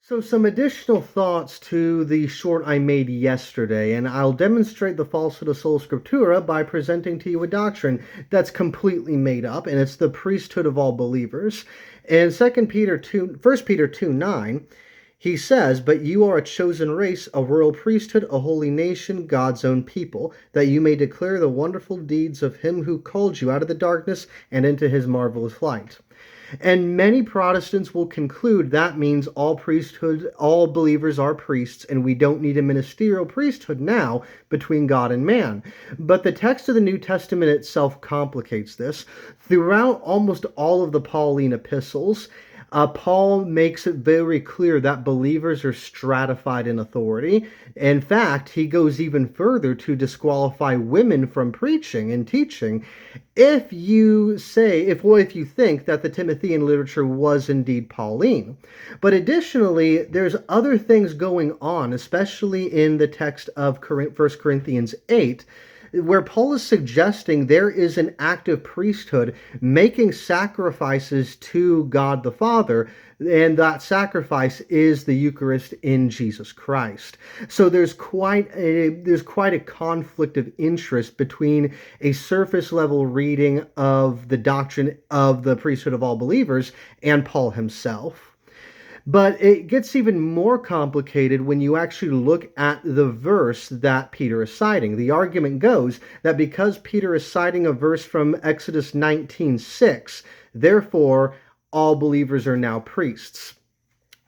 So some additional thoughts to the short I made yesterday, and I'll demonstrate the falsehood of sola scriptura by presenting to you a doctrine that's completely made up, and it's the priesthood of all believers. In 1 Peter 2:9, he says, "But you are a chosen race, a royal priesthood, a holy nation, God's own people, that you may declare the wonderful deeds of him who called you out of the darkness and into his marvelous light." And many Protestants will conclude that means all believers are priests, and we don't need a ministerial priesthood now between God and man. But the text of the New Testament itself complicates this. Throughout almost all of the Pauline epistles, Paul makes it very clear that believers are stratified in authority. In fact, he goes even further to disqualify women from preaching and teaching if you think that the Timothean literature was indeed Pauline. But additionally, there's other things going on, especially in the text of 1 Corinthians 8, where Paul is suggesting there is an active priesthood making sacrifices to God the Father, and that sacrifice is the Eucharist in Jesus Christ. So there's quite a conflict of interest between a surface level reading of the doctrine of the priesthood of all believers and Paul himself. But it gets even more complicated when you actually look at the verse that Peter is citing. The argument goes that because Peter is citing a verse from Exodus 19:6, therefore all believers are now priests.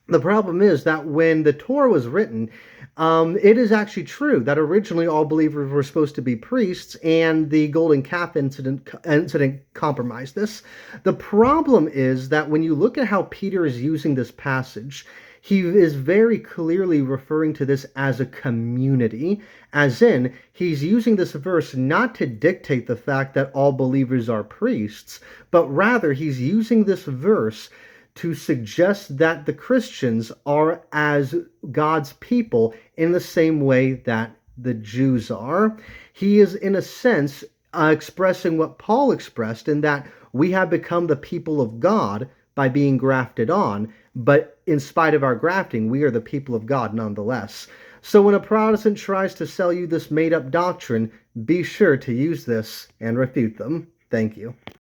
The problem is that when the Torah was written, it is actually true that originally all believers were supposed to be priests, and the golden calf incident compromised this. The problem is that when you look at how Peter is using this passage, he is very clearly referring to this as a community, as in, he's using this verse not to dictate the fact that all believers are priests, but rather he's using this verse to suggest that the Christians are as God's people in the same way that the Jews are. He is, in a sense, expressing what Paul expressed in that we have become the people of God by being grafted on, but in spite of our grafting, we are the people of God nonetheless. So when a Protestant tries to sell you this made-up doctrine, be sure to use this and refute them. Thank you.